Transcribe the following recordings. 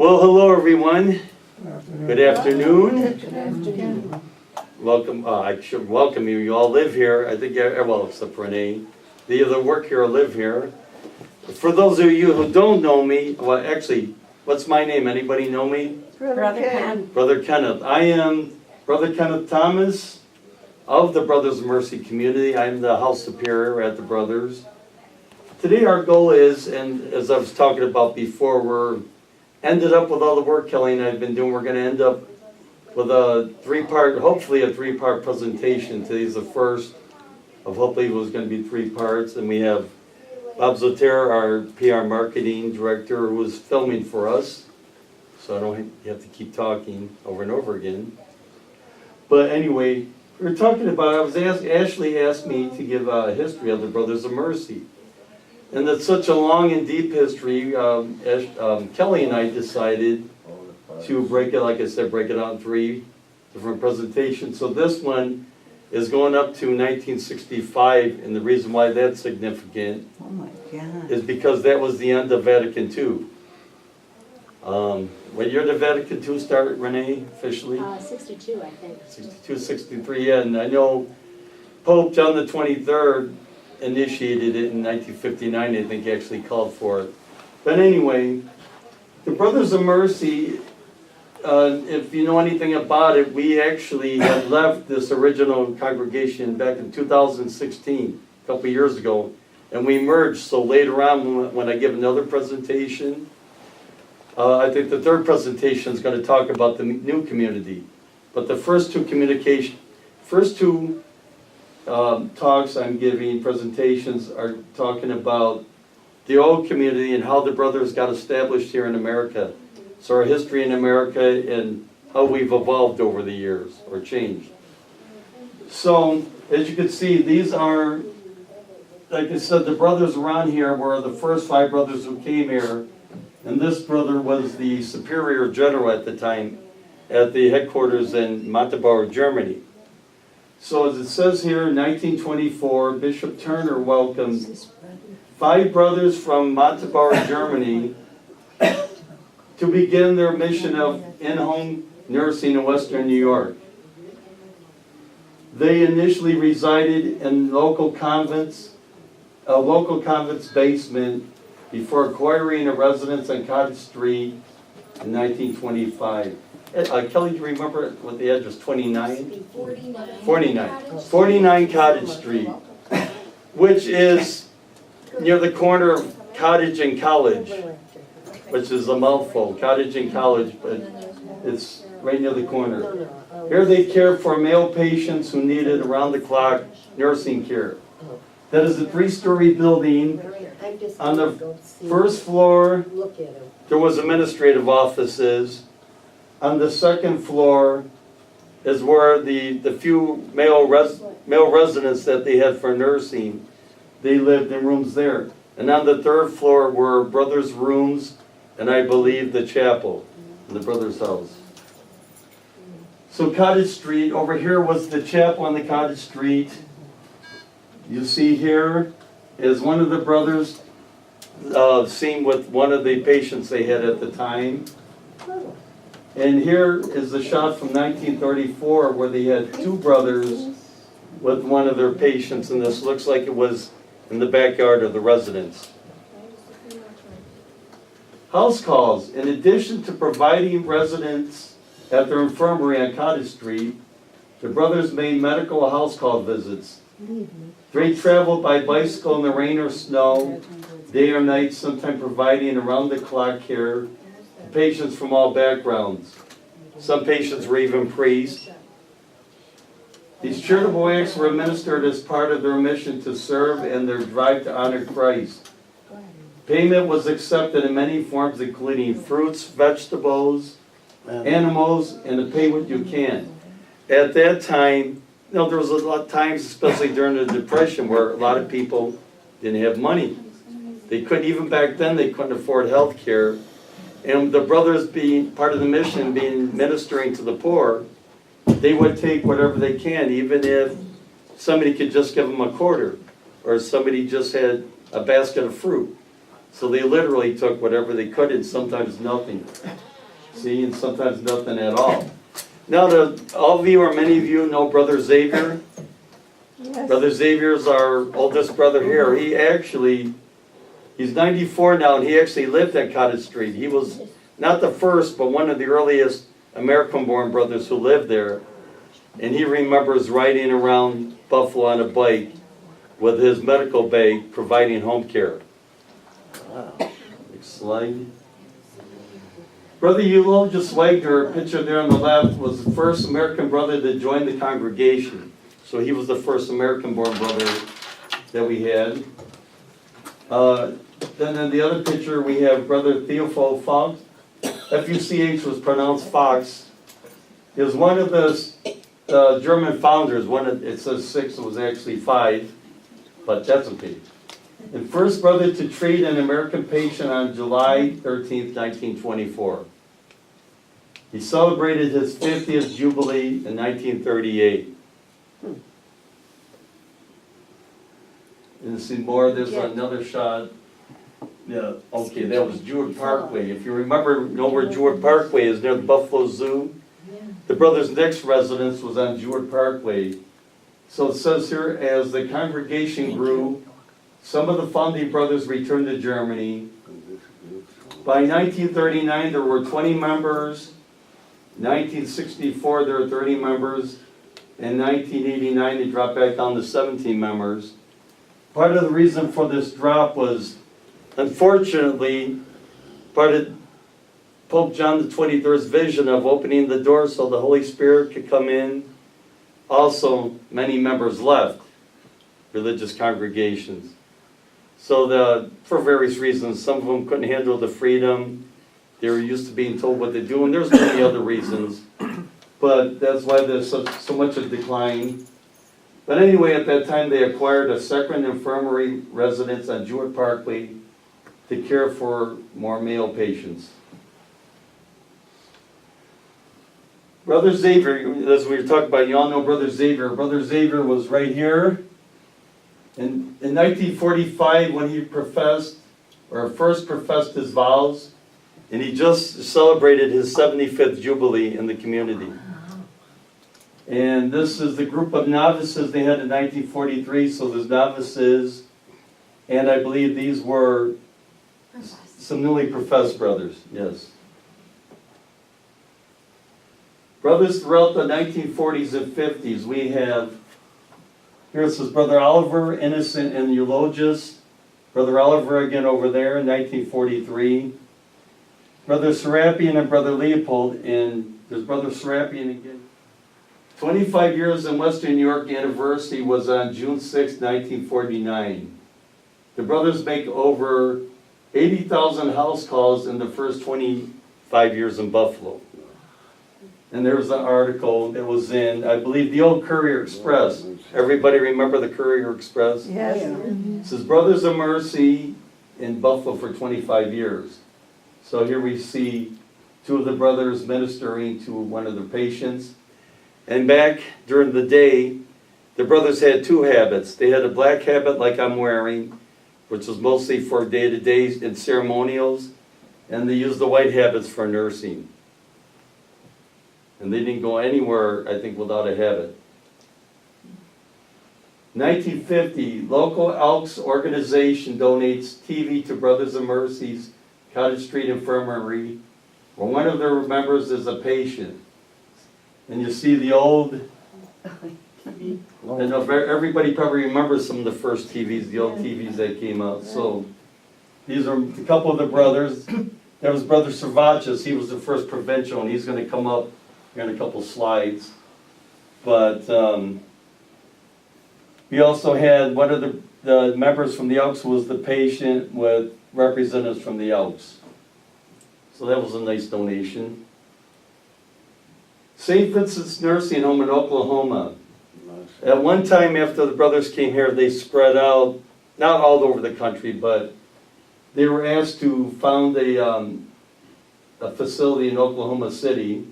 Well, hello everyone. Good afternoon. Good afternoon. Welcome. I should welcome you. You all live here. I think, well, except for Renee. They either work here or live here. For those of you who don't know me, well, actually, what's my name? Anybody know me? Brother Ken. Brother Kenneth. I am Brother Kenneth Thomas of the Brothers of Mercy community. I'm the house superior at the Brothers. Today our goal is, and as I was talking about before, we're ended up with all the work Kelly and I have been doing. We're going to end up with a hopefully a three-part presentation. Today's the first of hopefully it was going to be 3 parts. And we have Bob Zoter, our PR marketing director, who is filming for us. So I don't have to keep talking over and over again. But anyway, we were talking about, Ashley asked me to give a history of the Brothers of Mercy. And it's such a long and deep history. Kelly and I decided to break it, like I said, break it out in 3 different presentations. So this one is going up to 1965, and the reason why that's significant is because that was the end of Vatican II. What year did Vatican II start, Renee, officially? 62, I think. 62, 63, yeah, and I know Pope John the 23rd initiated it in 1959, I think actually called for it. But anyway, the Brothers of Mercy, if you know anything about it, we actually had left this original congregation back in 2016, a couple of years ago, and we merged. So later on, when I give another presentation, I think the 3rd presentation is going to talk about the new community. But the first two talks I'm giving, presentations, are talking about the old community and how the Brothers got established here in America. So our history in America and how we've evolved over the years, or changed. So, as you can see, these are, like I said, the brothers around here were the first 5 brothers who came here. And this brother was the superior general at the time at the headquarters in Magdeburg, Germany. So as it says here, in 1924, Bishop Turner welcomed 5 brothers from Magdeburg, Germany, to begin their mission of in-home nursing in Western New York. They initially resided in local convent's basement before acquiring a residence on Cottage Street in 1925. Kelly, do you remember what the address? 29? 49 Cottage Street, which is near the corner of Cottage and College, which is a mouthful, Cottage and College, but it's right near the corner. Here they cared for male patients who needed around-the-clock nursing care. That is a 3-story building. On the first floor, there was administrative offices. On the 2nd floor is where the few male residents that they had for nursing, they lived in rooms there. And on the 3rd floor were brothers' rooms, and I believe the chapel in the brothers' house. So Cottage Street, over here was the chapel on the Cottage Street. You see here is one of the brothers seen with one of the patients they had at the time. And here is the shot from 1934 where they had 2 brothers with one of their patients, and this looks like it was in the backyard of the residence. House calls. In addition to providing residents at their infirmary on Cottage Street, the brothers made medical house call visits. They traveled by bicycle in the rain or snow, day or night, sometimes providing around-the-clock care to patients from all backgrounds. Some patients were even priests. These charitable acts were administered as part of their mission to serve and their drive to honor Christ. Payment was accepted in many forms, including fruits, vegetables, animals, and to pay what you can. At that time, there was a lot of times, especially during the Depression, where a lot of people didn't have money. They couldn't, even back then, they couldn't afford health care. And the brothers, being part of the mission, being ministering to the poor, they would take whatever they can, even if somebody could just give them a quarter, or somebody just had a basket of fruit. So they literally took whatever they could, and sometimes nothing. See, and sometimes nothing at all. Now, all of you or many of you know Brother Xavier. Yes. Brother Xavier is our oldest brother here. He's 94 now, and he actually lived at Cottage Street. He was not the first, but one of the earliest American-born brothers who lived there. And he remembers riding around Buffalo on a bike with his medical bag providing home care. Next slide. Brother Eulogius Wagner, pictured there on the left, was the first American brother to join the congregation. So he was the first American-born brother that we had. Then in the other picture, we have Brother Theophil Fox. F-U-C-H was pronounced Fox. He was one of the German founders. It says 6, it was actually 5, but that's okay. And first brother to treat an American patient on July 13th, 1924. He celebrated his 50th Jubilee in 1938. And see more, there's another shot. Yeah, okay, that was Jewett Parkway. If you know where Jewett Parkway is, near the Buffalo Zoo. The brothers' next residence was on Jewett Parkway. So it says here, as the congregation grew, some of the founding brothers returned to Germany. By 1939, there were 20 members. 1964, there were 30 members. In 1989, they dropped back down to 17 members. Part of the reason for this drop was, unfortunately, part of Pope John XXIII's vision of opening the door so the Holy Spirit could come in. Also, many members left religious congregations. So for various reasons, some of them couldn't handle the freedom. They were used to being told what to do, and there's many other reasons. But that's why there's so much of decline. But anyway, at that time, they acquired a second infirmary residence on Jewett Parkway to care for more male patients. Brother Xavier, as we were talking about, you all know Brother Xavier. Brother Xavier was right here. In 1945, when he first professed his vows, and he just celebrated his 75th Jubilee in the community. And this is the group of novices they had in 1943, so there's novices, and I believe these were some newly professed brothers, yes. Brothers throughout the 1940s and 50s, we have, here it says Brother Oliver, Innocent, and Eulogius. Brother Oliver again over there in 1943. Brother Serapion and Brother Leopold, and there's Brother Serapion again. 25 years in Western New York anniversary was on June 6, 1949. The brothers make over 80,000 house calls in the first 25 years in Buffalo. And there was an article that was in, I believe, the old Courier Express. Everybody remember the Courier Express? Yes. It says Brothers of Mercy in Buffalo for 25 years. So here we see two of the brothers ministering to one of their patients. And back during the day, the brothers had two habits. They had a black habit like I'm wearing, which was mostly for day-to-day and ceremonials, and they used the white habits for nursing. And they didn't go anywhere, I think, without a habit. 1950, local Elks organization donates TV to Brothers of Mercy's Cottage Street Infirmary, where one of their members is a patient. And you see the old, and everybody probably remembers some of the first TVs, the old TVs that came out. So these are a couple of the brothers. There was Brother Servatius, he was the first Provincial, and he's going to come up in a couple slides. But we also had one of the members from the Elks was the patient with representatives from the Elks. So that was a nice donation. St. Vincent's Nursing Home in Oklahoma. At one time after the brothers came here, they spread out, not all over the country, but they were asked to found a facility in Oklahoma City.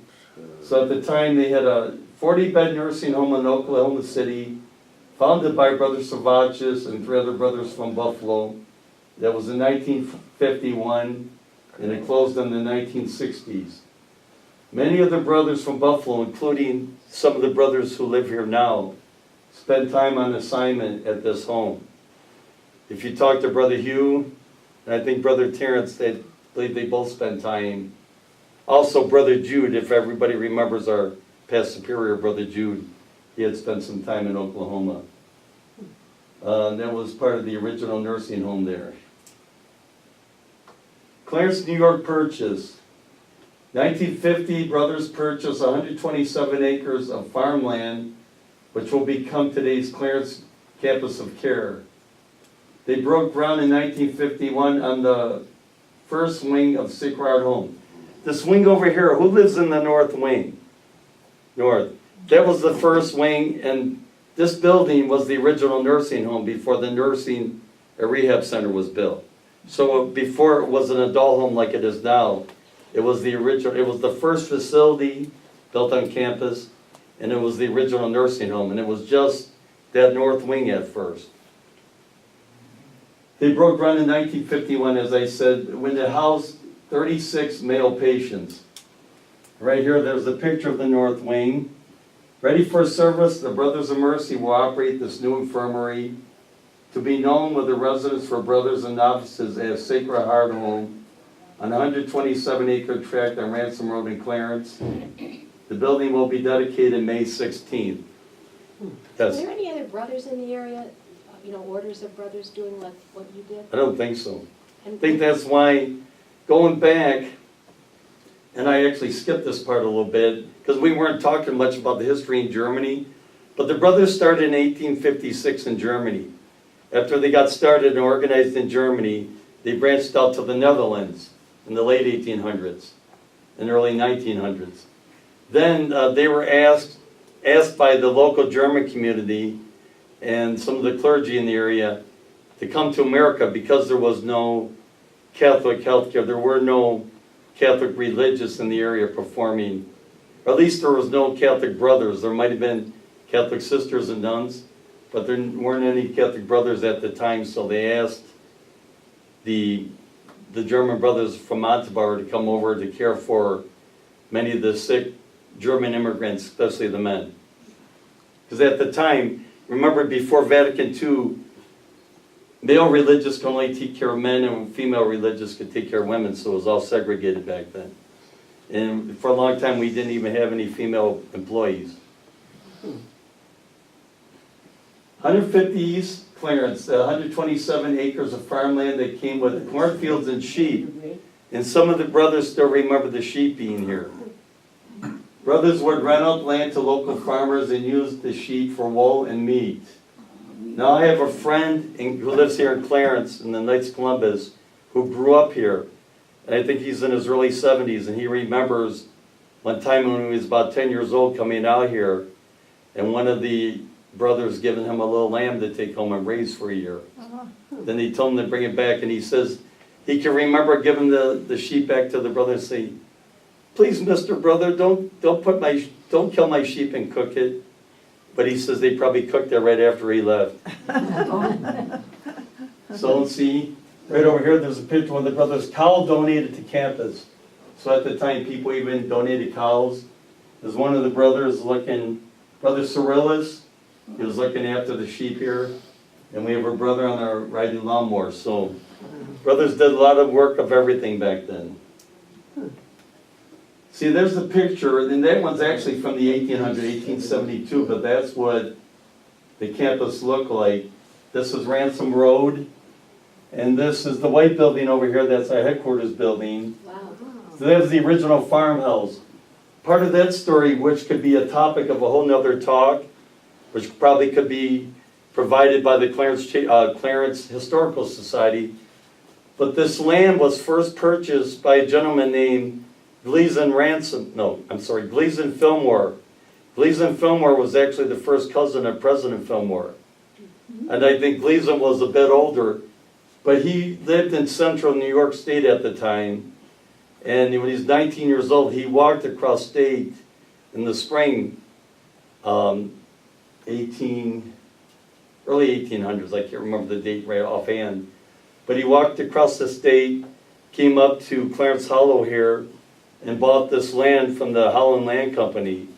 So at the time they had a 40-bed nursing home in Oklahoma City, founded by Brother Servatius and 3 other brothers from Buffalo. That was in 1951, and it closed in the 1960s. Many of the brothers from Buffalo, including some of the brothers who live here now, spent time on assignment at this home. If you talk to Brother Hugh, and I think Brother Terrence, they believe they both spent time. Also, Brother Jude, if everybody remembers our past superior, Brother Jude, he had spent some time in Oklahoma. That was part of the original nursing home there. Clarence, New York purchase. 1950, brothers purchased 127 acres of farmland, which will become today's Clarence Campus of Care. They broke ground in 1951 on the first wing of Sacred Heart Home. This wing over here, who lives in the north wing? North. That was the first wing, and this building was the original nursing home before the nursing rehab center was built. So before it was an adult home like it is now, it was the original, it was the first facility built on campus, and it was the original nursing home, and it was just that north wing at first. They broke ground in 1951, as I said, when they housed 36 male patients. Right here, there's a picture of the north wing. Ready for service, the Brothers of Mercy will operate this new infirmary to be known with the residents for brothers and novices as Sacred Heart Home on a 127-acre tract on Ransom Road in Clarence. The building will be dedicated May 16th. Are there any other brothers in the area, orders of brothers doing like what you did? I don't think so. I think that's why, going back, and I actually skipped this part a little bit, because we weren't talking much about the history in Germany, but the brothers started in 1856 in Germany. After they got started and organized in Germany, they branched out to the Netherlands in the late 1800s and early 1900s. Then they were asked by the local German community and some of the clergy in the area to come to America because there was no Catholic healthcare. There were no Catholic religious in the area performing, or at least there was no Catholic brothers. There might have been Catholic sisters and nuns, but there weren't any Catholic brothers at the time, so they asked the German brothers from Montabaur to come over to care for many of the sick German immigrants, especially the men. Because at the time, remember before Vatican II, male religious could only take care of men and female religious could take care of women, so it was all segregated back then. And for a long time, we didn't even have any female employees. 150 East Clarence, 127 acres of farmland that came with cornfields and sheep. And some of the brothers still remember the sheep being here. Brothers would rent out land to local farmers and use the sheep for wool and meat. Now I have a friend who lives here in Clarence in the Knights of Columbus who grew up here. And I think he's in his early 70s, and he remembers one time when he was about 10 years old coming out here, and one of the brothers giving him a little lamb to take home and raise for a year. Then they told him to bring it back, and he says he can remember giving the sheep back to the brother and say, "Please, Mr. Brother, don't kill my sheep and cook it." But he says they probably cooked it right after he left. So let's see, right over here, there's a picture of the brothers' cow donated to campus. So at the time, people even donated cows. There's one of the brothers looking, Brother Cyrillus, he was looking after the sheep here. And we have a brother on our riding lawnmower. So brothers did a lot of work of everything back then. See, there's the picture, and that one's actually from the 1872, but that's what the campus looked like. This is Ransom Road, and this is the white building over here. That's our headquarters building. Wow. So that's the original farmhouse. Part of that story, which could be a topic of a whole nother talk, which probably could be provided by the Clarence Historical Society, but this land was first purchased by a gentleman named Gleason Fillmore. Gleason Fillmore was actually the first cousin of President Fillmore. And I think Gleason was a bit older, but he lived in central New York State at the time. And when he was 19 years old, he walked across state in the spring, early 1800s. I can't remember the date right offhand. But he walked across the state, came up to Clarence Hollow here, and bought this land from the Holland Land Company.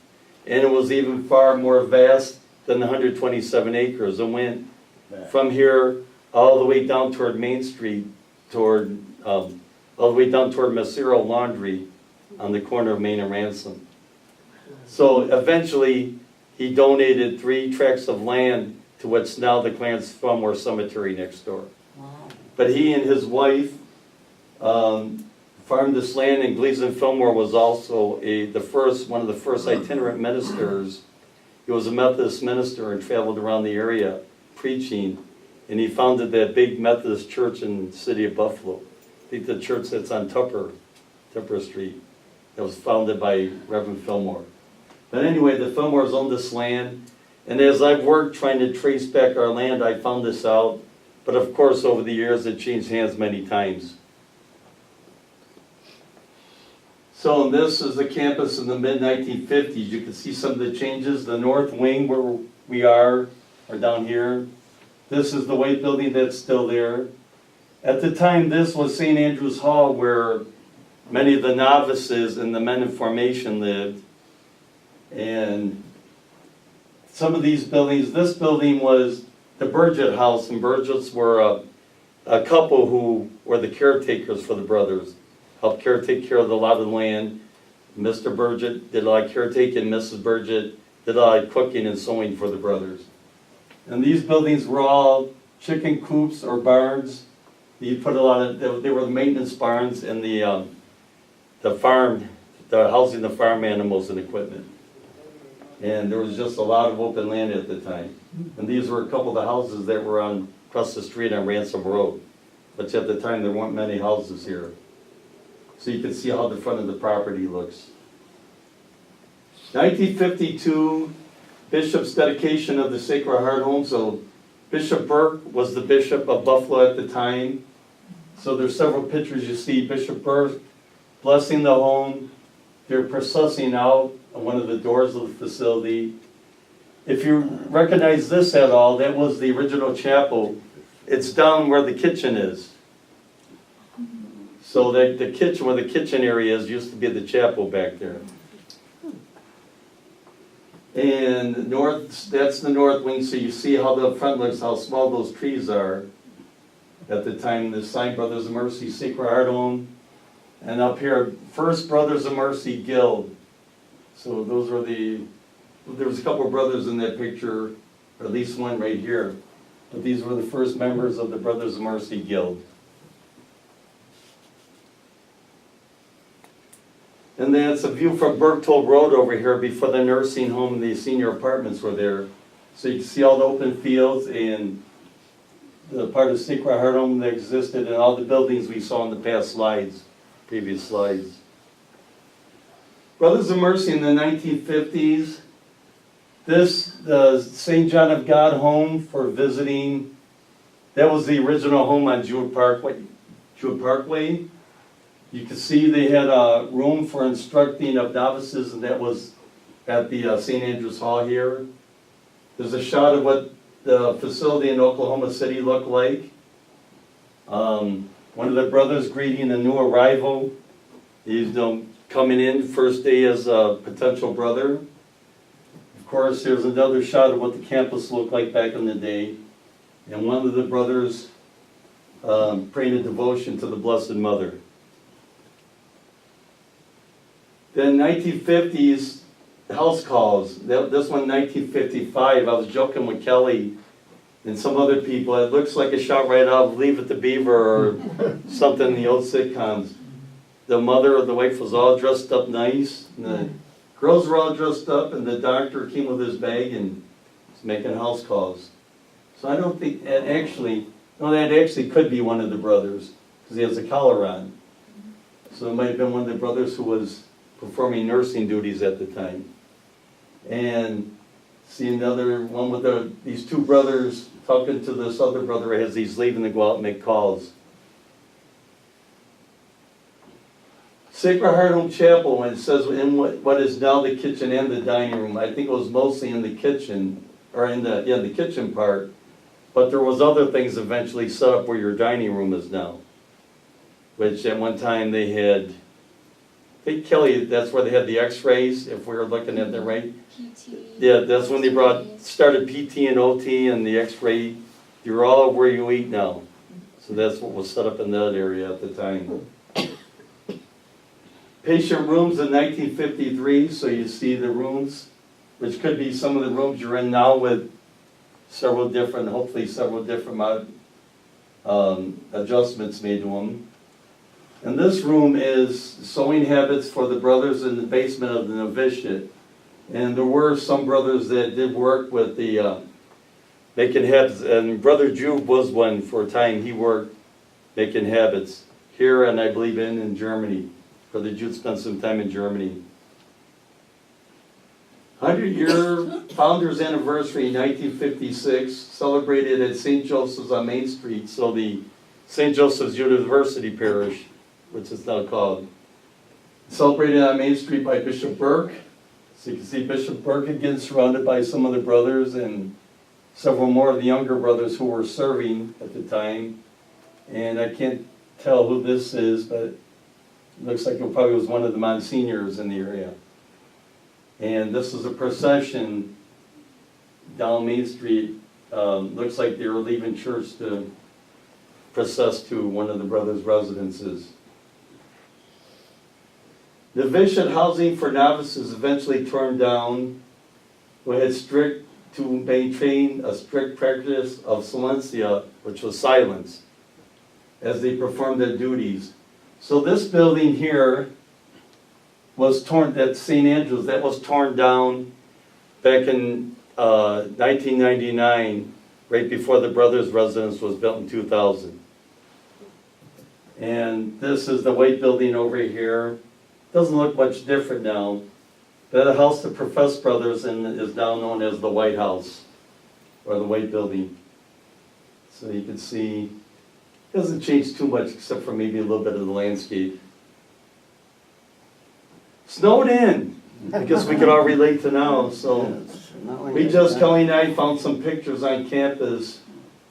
And it was even far more vast than the 127 acres. It went from here all the way down toward Main Street, all the way down toward Macero Laundry on the corner of Main and Ransom. So eventually, he donated 3 tracts of land to what's now the Clarence Fillmore Cemetery next door. But he and his wife farmed this land, and Gleason Fillmore was also one of the first itinerant ministers. He was a Methodist minister and traveled around the area preaching, and he founded that big Methodist church in the city of Buffalo. I think the church that's on Tupper Street, that was founded by Reverend Fillmore. But anyway, the Fillmores owned this land, and as I've worked trying to trace back our land, I found this out. But of course, over the years, it changed hands many times. So this is the campus in the mid-1950s. You can see some of the changes. The north wing where we are down here. This is the white building that's still there. At the time, this was St. Andrew's Hall, where many of the novices and the men in formation lived. And some of these buildings, this building was the Burgett House, and Burgetts were a couple who were the caretakers for the brothers. Helped take care of a lot of the land. Mr. Burgett did a lot of caretaking, Mrs. Burgett did a lot of cooking and sewing for the brothers. And these buildings were all chicken coops or barns. You put a lot of, they were the maintenance barns and the housing the farm animals and equipment. And there was just a lot of open land at the time. And these were a couple of the houses that were across the street on Ransom Road. But at the time, there weren't many houses here. So you can see how the front of the property looks. 1952, Bishop's dedication of the Sacred Heart Home. So Bishop Burke was the Bishop of Buffalo at the time. So there's several pictures you see. Bishop Burke blessing the home. They're processing out one of the doors of the facility. If you recognize this at all, that was the original chapel. It's down where the kitchen is. So the kitchen, where the kitchen area is, used to be the chapel back there. And north, that's the north wing, so you see how the front looks, how small those trees are. At the time, the sign Brothers of Mercy Sacred Heart Home. And up here, First Brothers of Mercy Guild. So those were there was a couple of brothers in that picture, or at least one right here. But these were the first members of the Brothers of Mercy Guild. And that's a view from Berktold Road over here before the nursing home and the senior apartments were there. So you can see all the open fields and the part of Sacred Heart Home that existed and all the buildings we saw in the past slides, previous slides. Brothers of Mercy in the 1950s. This, the St. John of God home for visiting, that was the original home on Jewett Parkway. You can see they had a room for instructing of novices, and that was at the St. Andrew's Hall here. There's a shot of what the facility in Oklahoma City looked like. One of the brothers greeting a new arrival. He's coming in first day as a potential brother. Of course, there's another shot of what the campus looked like back in the day. And one of the brothers praying a devotion to the Blessed Mother. Then 1950s, house calls. This one, 1955, I was joking with Kelly and some other people. It looks like a shot right out of Leave It to Beaver or something in the old sitcoms. The mother or the wife was all dressed up nice. And the girls were all dressed up, and the doctor came with his bag and was making house calls. So I don't think that actually could be one of the brothers, because he has a collar on. So it might have been one of the brothers who was performing nursing duties at the time. And see another one with these two brothers talking to this other brother as he's leaving to go out and make calls. Sacred Heart Home Chapel, and it says in what is now the kitchen and the dining room. I think it was mostly in the kitchen, or in the kitchen part, but there was other things eventually set up where your dining room is now, which at one time they had think Kelly, that's where they had the x-rays, if we were looking at the right. PT. Yeah, that's when they started PT and OT and the x-ray. You're all where you eat now. So that's what was set up in that area at the time. Patient rooms in 1953, so you see the rooms, which could be some of the rooms you're in now with hopefully several different adjustments made to them. And this room is sewing habits for the brothers in the basement of the novitiate. And there were some brothers that did work with the making habits, and Brother Jude was one for a time. He worked making habits here and I believe in Germany. Brother Jude spent some time in Germany. 100-year founder's anniversary in 1956, celebrated at St. Joseph's on Main Street, so the St. Joseph's University Parish, which is now called. Celebrated on Main Street by Bishop Burke. So you can see Bishop Burke again surrounded by some other brothers and several more of the younger brothers who were serving at the time. And I can't tell who this is, but it looks like it probably was one of the Monsignors in the area. And this is a procession down Main Street. Looks like they were leaving church to process to one of the brothers' residences. The novitiate housing for novices eventually torn down. We had to maintain a strict practice of silencia, which was silence, as they performed their duties. So this building here was torn, that St. Andrews, that was torn down back in 1999, right before the brothers' residence was built in 2000. And this is the white building over here. Doesn't look much different now. The house the professed brothers in is now known as the White House, or the White Building. So you can see, it doesn't change too much except for maybe a little bit of the landscape. Snowed in. I guess we could all relate to now. So Kelly and I found some pictures on campus,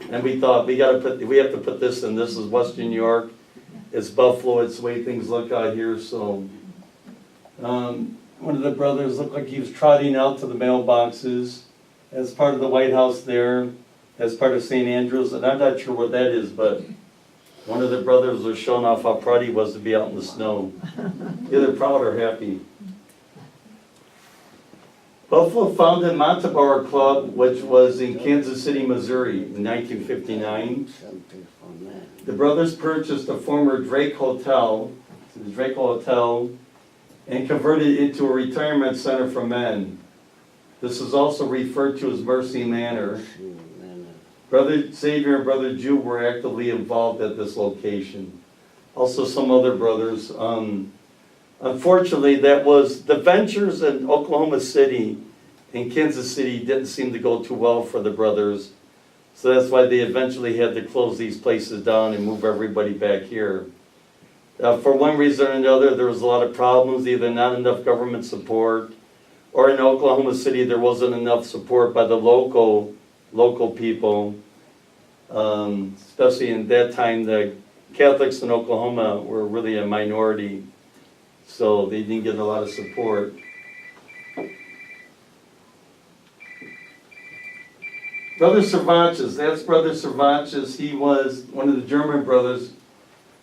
and we thought we have to put this in. This is Western New York. It's Buffalo. It's the way things look out here. So one of the brothers looked like he was trotting out to the mailboxes as part of the White House there, as part of St. Andrews. And I'm not sure what that is, but one of the brothers was showing off how proud he was to be out in the snow. Either proud or happy. Buffalo founded Montebar Club, which was in Kansas City, Missouri in 1959. The brothers purchased the former Drake Hotel, and converted it into a retirement center for men. This is also referred to as Mercy Manor. Brother Xavier and Brother Jude were actively involved at this location. Also some other brothers. Unfortunately, that was the ventures in Oklahoma City and Kansas City didn't seem to go too well for the brothers. So that's why they eventually had to close these places down and move everybody back here. For one reason or another, there was a lot of problems, either not enough government support, or in Oklahoma City there wasn't enough support by the local people. Especially in that time, the Catholics in Oklahoma were really a minority, so they didn't get a lot of support. Brother Cervantes, that's Brother Cervantes. He was one of the German brothers,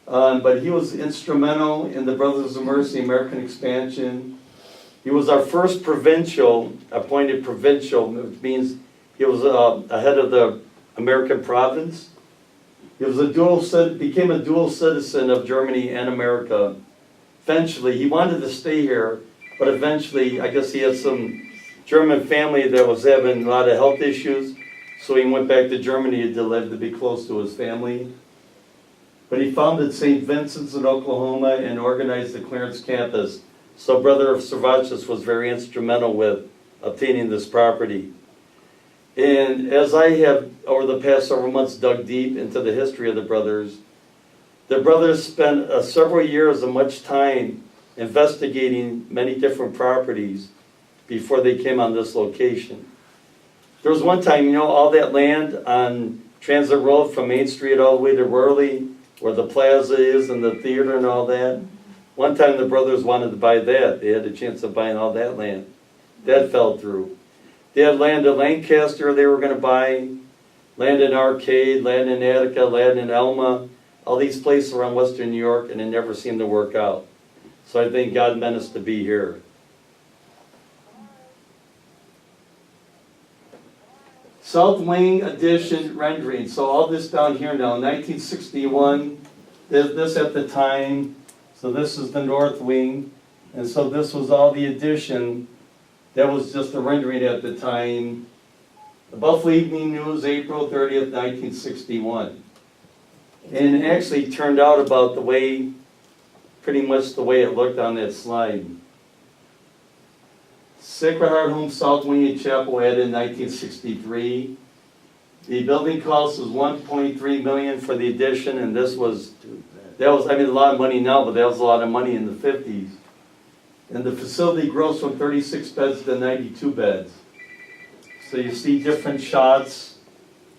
but he was instrumental in the Brothers of Mercy American expansion. He was our first appointed provincial, which means he was a head of the American province. He was became a dual citizen of Germany and America. Eventually, he wanted to stay here, but eventually, I guess he had some German family that was having a lot of health issues, so he went back to Germany to live to be close to his family. But he founded St. Vincent's in Oklahoma and organized the Clarence campus. So Brother Cervantes was very instrumental with obtaining this property. And as I have, over the past several months, dug deep into the history of the brothers spent several years and much time investigating many different properties before they came on this location. There was one time, all that land on Transit Road from Main Street all the way to Worley, where the plaza is and the theater and all that, One time the brothers wanted to buy that. They had a chance of buying all that land. That fell through. They had land in Lancaster they were going to buy, land in Arcade, land in Attica, land in Elma, all these places around Western New York, and it never seemed to work out. So I think God meant us to be here. South Wing addition rendering. So all this down here now, 1961, this at the time. So this is the north wing. And so this was all the addition. That was just the rendering at the time. The Buffalo Evening News, April 30th, 1961. And it actually turned out about the way, pretty much the way it looked on that slide. Sacred Heart Home South Wing and Chapel added in 1963. The building cost was $1.3 million for the addition, and that was, I mean, a lot of money now, but that was a lot of money in the 50s. And the facility grows from 36 beds to 92 beds. So you see different shots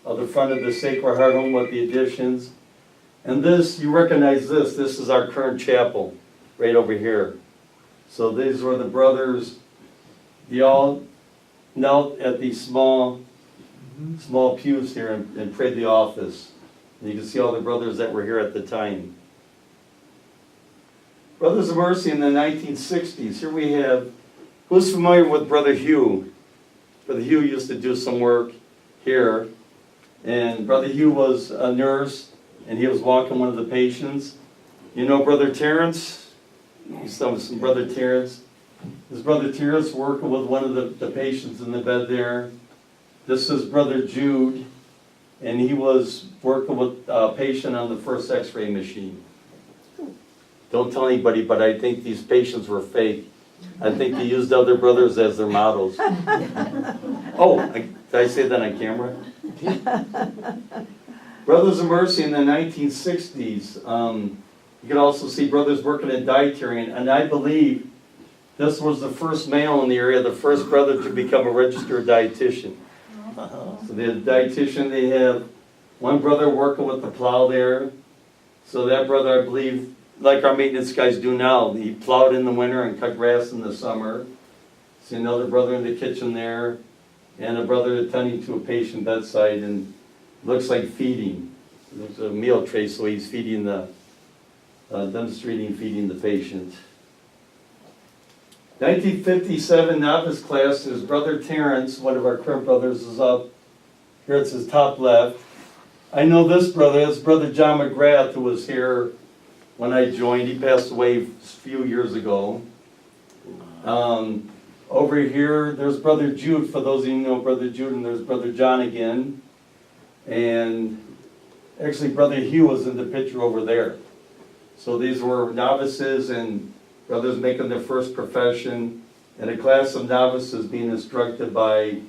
of the front of the Sacred Heart Home with the additions. And this, you recognize this is our current chapel, right over here. So these were the brothers. They all knelt at these small pews here and prayed the office. And you can see all the brothers that were here at the time. Brothers of Mercy in the 1960s. Here we have, who's familiar with Brother Hugh? Brother Hugh used to do some work here. And Brother Hugh was a nurse, and he was walking one of the patients. You know Brother Terrence? You saw some Brother Terrence. This Brother Terrence working with one of the patients in the bed there. This is Brother Jude, and he was working with a patient on the first x-ray machine. Don't tell anybody, but I think these patients were fake. I think they used other brothers as their models. Oh, did I say that on camera? Brothers of Mercy in the 1960s. You can also see brothers working at dietarian, and I believe this was the first male in the area, the first brother to become a registered dietitian. So they had a dietitian, they have one brother working with the plow there. So that brother, I believe, like our maintenance guys do now, he plowed in the winter and cut grass in the summer. See another brother in the kitchen there, and a brother attending to a patient bedside, and looks like feeding. There's a meal tray, so he's feeding demonstrating feeding the patient. 1957 novice class, his brother Terrence, one of our current brothers, is up. Here it's his top left. I know this brother, it's Brother John McGrath, who was here when I joined. He passed away a few years ago. Over here, there's Brother Jude, for those of you who know Brother Jude, and there's Brother John again. And actually, Brother Hugh was in the picture over there. So these were novices and brothers making their first profession, and a class of novices being instructed by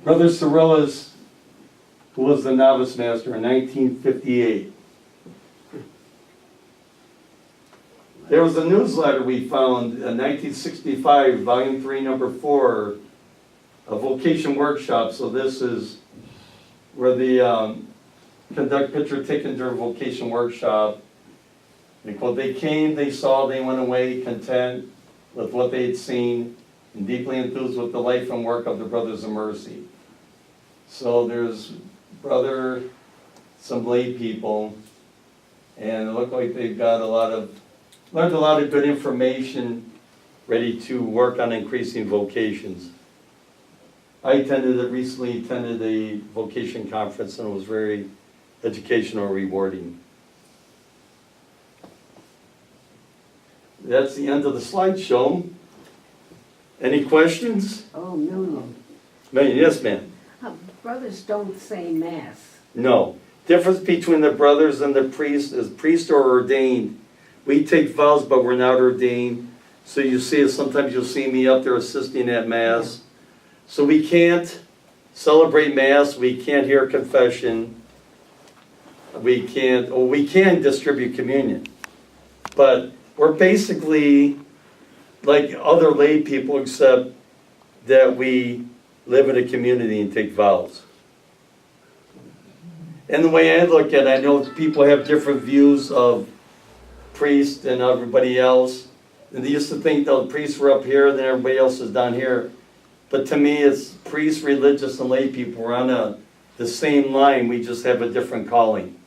Brother Cirillas, who was the novice master in 1958. There was a newsletter we found in 1965, volume 3, number 4, a vocation workshop. So this is where they conduct picture taken during vocation workshop. They quote, they came, they saw, they went away content with what they had seen and deeply enthused with the life and work of the Brothers of Mercy. So there's some lay people, and it looked like they've got learned a lot of good information, ready to work on increasing vocations. I recently attended a vocation conference, and it was very educational and rewarding. That's the end of the slideshow. Any questions? Oh, no. Yes, ma'am. Brothers don't say mass. No. Difference between the brothers and the priest is priests are ordained. We take vows, but we're not ordained. So you see, sometimes you'll see me up there assisting at Mass. So we can't celebrate Mass. We can't hear confession. We can distribute communion. But we're basically like other lay people, except that we live in a community and take vows. And the way I look at it, I know people have different views of priest and everybody else. And they used to think the priests were up here, then everybody else is down here. But to me, it's priests, religious, and lay people. We're on the same line, we just have a different calling.